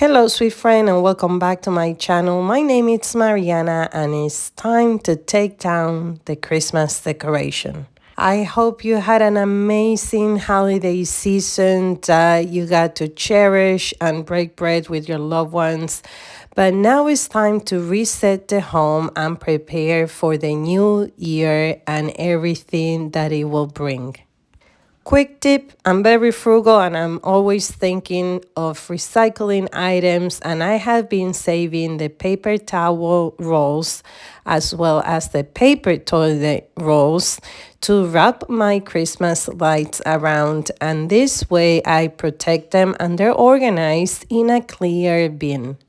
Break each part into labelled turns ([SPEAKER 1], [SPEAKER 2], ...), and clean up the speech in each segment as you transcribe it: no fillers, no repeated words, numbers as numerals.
[SPEAKER 1] Hello, sweet friend, and welcome back to my channel. My name is Mariana, and it's time to take down the Christmas decoration. I hope you had an amazing holiday season that you got to cherish and break bread with your loved ones. But now it's time to reset the home and prepare for the new year and everything that it will bring. Quick tip, I'm very frugal and I'm always thinking of recycling items, and I have been saving the paper towel rolls as well as the paper toilet rolls to wrap my Christmas lights around, and this way I protect them and they're organized in a clear bin.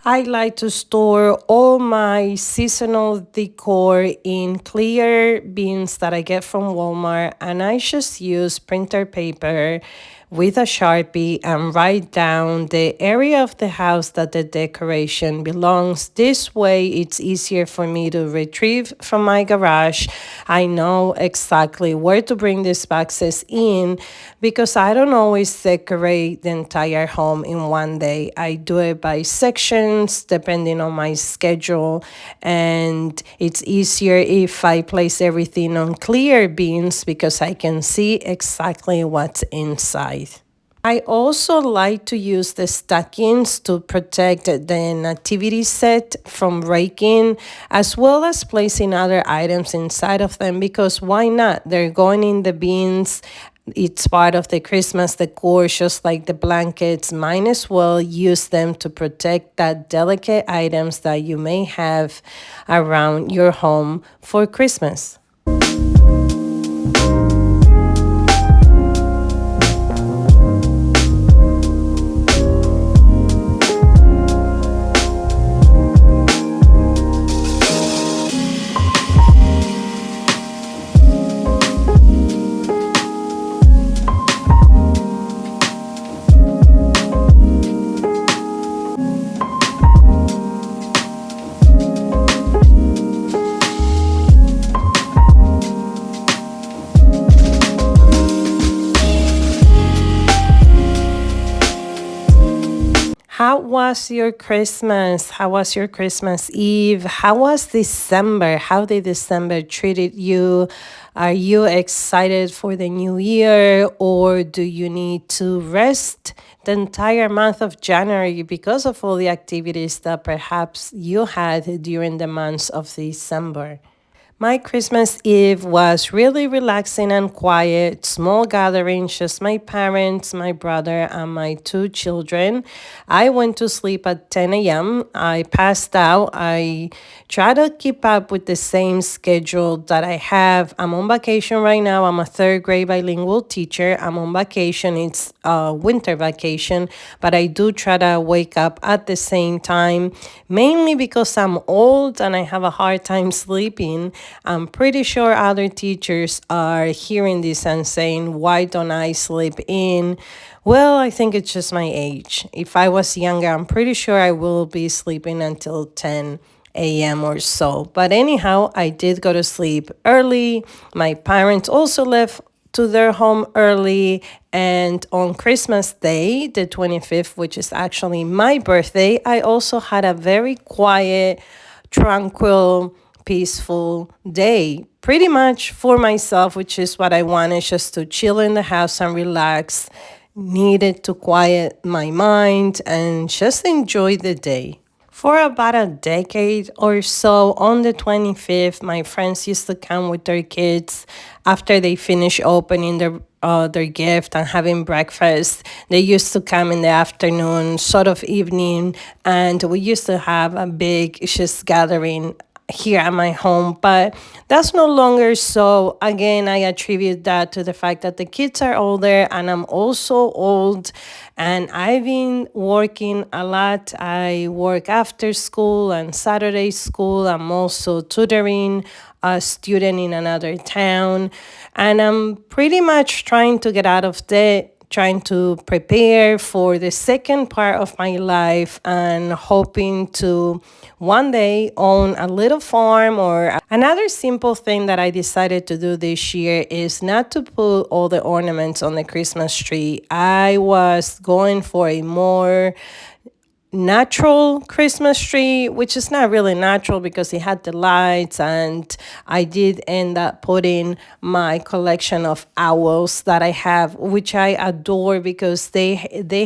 [SPEAKER 1] I like to store all my seasonal decor in clear bins that I get from Walmart, and I just use printer paper with a Sharpie and write down the area of the house that the decoration belongs. This way it's easier for me to retrieve from my garage. I know exactly where to bring these boxes in because I don't always decorate the entire home in one day. I do it by sections depending on my schedule, and it's easier if I place everything on clear bins because I can see exactly what's inside. I also like to use the stockings to protect the nativity set from breaking, as well as placing other items inside of them, because why not? They're going in the bins. It's part of the Christmas decor, just like the blankets. Might as well use them to protect that delicate items that you may have around your home for Christmas. How was your Christmas? How was your Christmas Eve? How was December? How did December treated you? Are you excited for the new year, or do you need to rest the entire month of January because of all the activities that perhaps you had during the months of December? My Christmas Eve was really relaxing and quiet, small gatherings, just my parents, my brother, and my two children. I went to sleep at 10 a.m. I passed out. I try to keep up with the same schedule that I have. I'm on vacation right now. I'm a third grade bilingual teacher. I'm on vacation. It's winter vacation, but I do try to wake up at the same time, mainly because I'm old and I have a hard time sleeping. I'm pretty sure other teachers are hearing this and saying, why don't I sleep in? Well, I think it's just my age. If I was younger, I'm pretty sure I will be sleeping until 10 a.m. or so. But anyhow, I did go to sleep early. My parents also left to their home early, and on Christmas Day, the 25th, which is actually my birthday, I also had a very quiet, tranquil, peaceful day, pretty much for myself, which is what I wanted, just to chill in the house and relax. Needed to quiet my mind and just enjoy the day. For about a decade or so, on the 25th, my friends used to come with their kids after they finish opening their gift and having breakfast. They used to come in the afternoon, sort of evening, and we used to have a big just gathering here at my home, but that's no longer so. Again, I attribute that to the fact that the kids are older and I'm also old, and I've been working a lot. I work after school and Saturday school. I'm also tutoring a student in another town, and I'm pretty much trying to get out of debt, trying to prepare for the second part of my life and hoping to one day own a little farm. Or another simple thing that I decided to do this year is not to put all the ornaments on the Christmas tree. I was going for a more natural Christmas tree, which is not really natural because it had the lights, and I did end up putting my collection of owls that I have, which I adore because they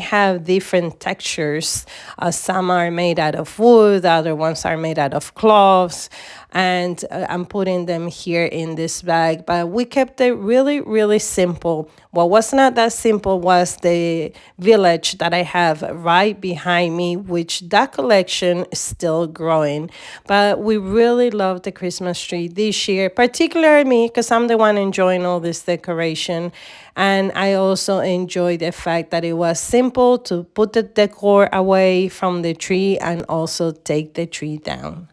[SPEAKER 1] have different textures. Some are made out of wood, other ones are made out of cloths, and I'm putting them here in this bag. But we kept it really, really simple. What was not that simple was the village that I have right behind me, which that collection is still growing. But we really love the Christmas tree this year, particularly me, because I'm the one enjoying all this decoration. And I also enjoy the fact that it was simple to put the decor away from the tree and also take the tree down.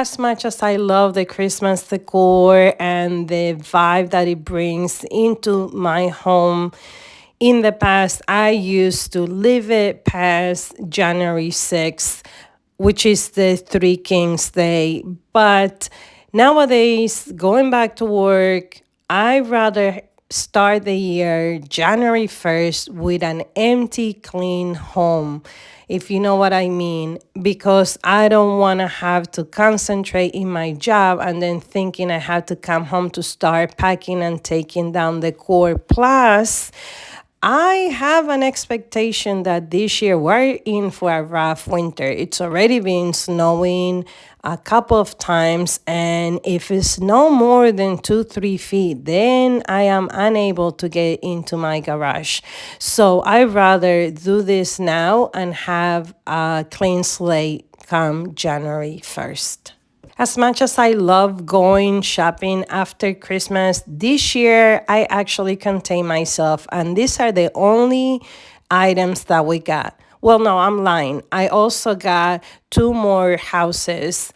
[SPEAKER 1] As much as I love the Christmas decor and the vibe that it brings into my home, in the past, I used to live it past January 6th, which is the Three Kings Day. But nowadays, going back to work, I rather start the year January 1st with an empty, clean home, if you know what I mean, because I don't want to have to concentrate in my job and then thinking I have to come home to start packing and taking down the core. Plus, I have an expectation that this year we're in for a rough winter. It's already been snowing a couple of times, and if it's no more than 2, 3 feet, then I am unable to get into my garage. So I rather do this now and have a clean slate come January 1st. As much as I love going shopping after Christmas, this year I actually contain myself, and these are the only items that we got. Well, no, I'm lying. I also got two more houses,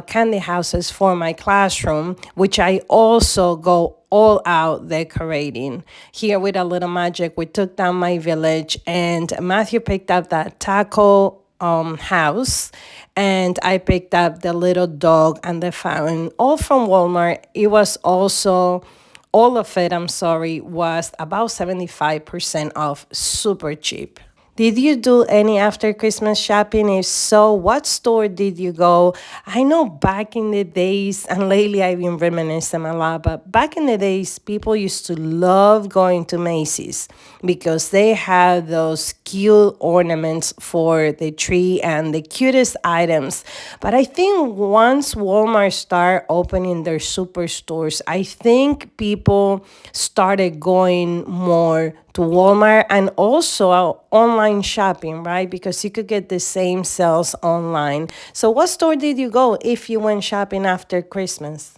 [SPEAKER 1] candy houses for my classroom, which I also go all out decorating. Here with a little magic, we took down my village, and Matthew picked up that taco house, and I picked up the little dog and the fountain, all from Walmart. It was also all of it, I'm sorry, was about 75% off, super cheap. Did you do any after Christmas shopping? If so, what store did you go? I know back in the days, and lately I've been reminiscing a lot, but back in the days, people used to love going to Macy's because they had those cute ornaments for the tree and the cutest items. But I think once Walmart started opening their superstores, I think people started going more to Walmart and also online shopping, right? Because you could get the same sales online. So, what store did you go if you went shopping after Christmas?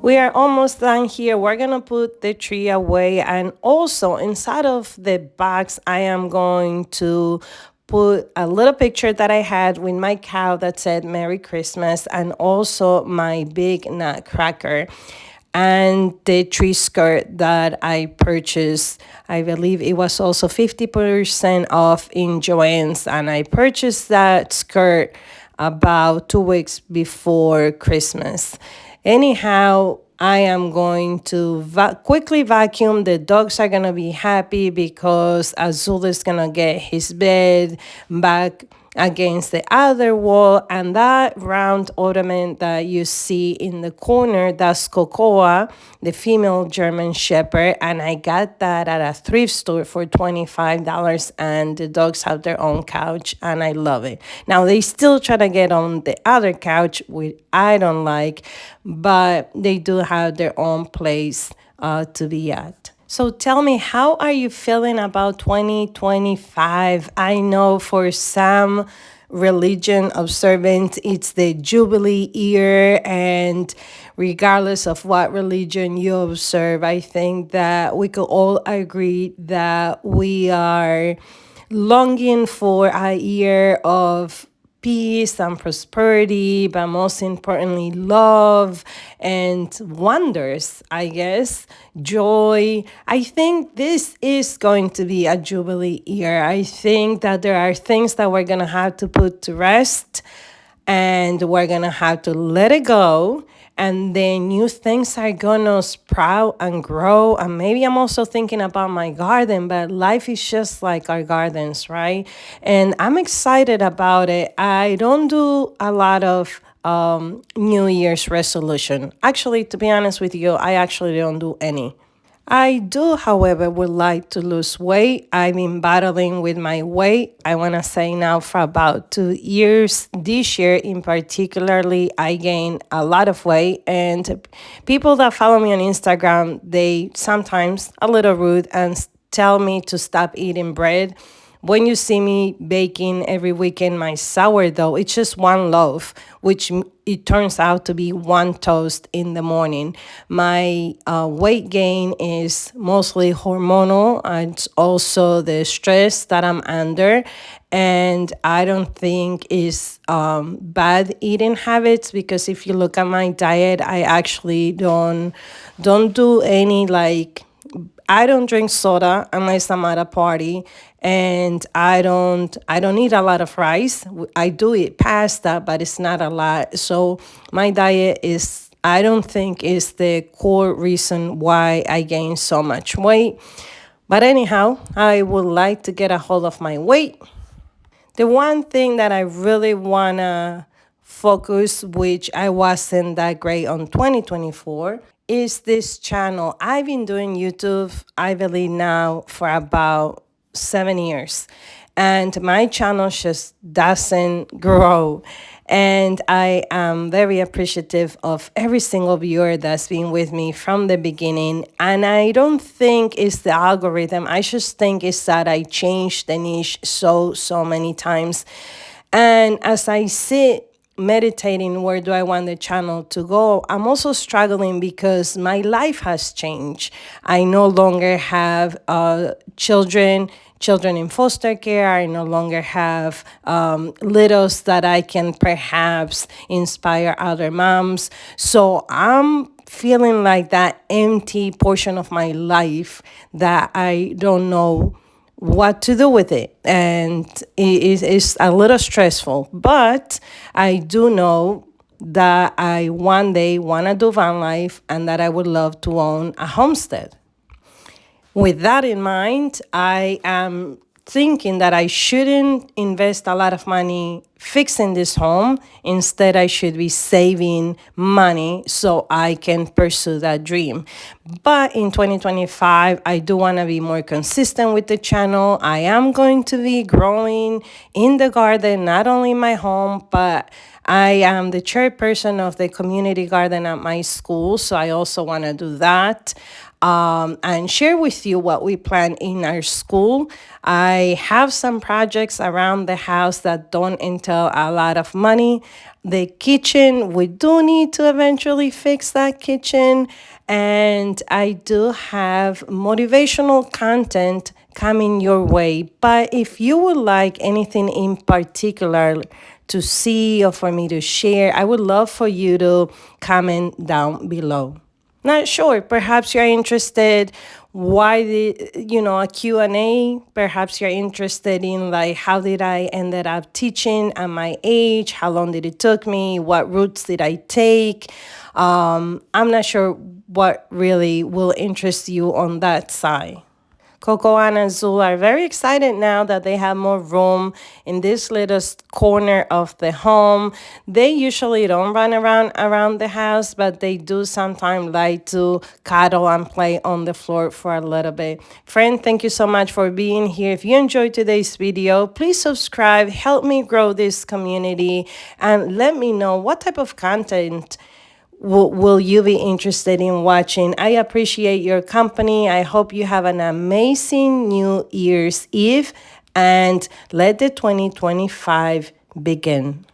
[SPEAKER 1] We are almost done here. We're gonna put the tree away, and also inside of the box, I am going to put a little picture that I had with my cow that said Merry Christmas, and also my big nutcracker. and the tree skirt that I purchased. I believe it was also 50% off in Joann's, and I purchased that skirt about 2 weeks before Christmas. Anyhow, I am going to quickly vacuum. The dogs are going to be happy because Azul is going to get his bed back against the other wall, and that round ornament that you see in the corner, that's Cocoa, the female German Shepherd, and I got that at a thrift store for $25, and the dogs have their own couch, and I love it. Now they still try to get on the other couch, which I don't like, but they do have their own place to be at. So tell me, how are you feeling about 2025? I know for some religion observant, it's the Jubilee year, and regardless of what religion you observe, I think that we could all agree that we are longing for a year of peace and prosperity, but most importantly, love and wonders, I guess, joy. I think this is going to be a Jubilee year. I think that there are things that we're going to have to put to rest, and we're gonna have to let it go, and then new things are gonna sprout and grow. And maybe I'm also thinking about my garden, but life is just like our gardens, right? And I'm excited about it. I don't do a lot of New Year's resolution. Actually, to be honest with you, I actually don't do any. I do, however, would like to lose weight. I've been battling with my weight, I want to say now, for about 2 years. This year, in particularly, I gained a lot of weight. And people that follow me on Instagram, they sometimes a little rude and tell me to stop eating bread. When you see me baking every weekend my sourdough, it's just one loaf, which it turns out to be one toast in the morning. My weight gain is mostly hormonal. It's also the stress that I'm under. And I don't think it's bad eating habits, because if you look at my diet, I actually don't do any, like, I don't drink soda unless I'm at a party, and I don't eat a lot of rice. I do eat pasta, but it's not a lot. So my diet is, I don't think, is the core reason why I gain so much weight. But anyhow, I would like to get a hold of my weight. The one thing that I really wanna focus, which I wasn't that great on 2024, is this channel. I've been doing YouTube, I believe now, for about 7 years. And my channel just doesn't grow. And I am very appreciative of every single viewer that's been with me from the beginning. And I don't think it's the algorithm. I just think it's that I changed the niche so many times. And as I sit meditating where do I want the channel to go, I'm also struggling because my life has changed. I no longer have children in foster care. I no longer have littles that I can perhaps inspire other moms. So I'm feeling like that empty portion of my life that I don't know what to do with it. And it's a little stressful, but I do know that I one day want to do van life, and that I would love to own a homestead. With that in mind, I am thinking that I shouldn't invest a lot of money fixing this home. Instead, I should be saving money so I can pursue that dream. But in 2025, I do want to be more consistent with the channel. I am going to be growing in the garden, not only in my home, but I am the chairperson of the community garden at my school. So I also want to do that. And share with you what we plan in our school. I have some projects around the house that don't entail a lot of money. The kitchen, we do need to eventually fix that kitchen. And I do have motivational content coming your way. But if you would like anything in particular to see or for me to share, I would love for you to comment down below. Not sure. Perhaps you're interested why a Q&A. Perhaps you're interested in like how did I ended up teaching at my age? How long did it took me? What routes did I take? I'm not sure what really will interest you on that side. Coco and Azul are very excited now that they have more room in this little corner of the home. They usually don't run around the house, but they do sometimes like to cuddle and play on the floor for a little bit. Friend, thank you so much for being here. If you enjoyed today's video, please subscribe, help me grow this community, and let me know what type of content will you be interested in watching. I appreciate your company. I hope you have an amazing New Year's Eve, and let the 2025 begin.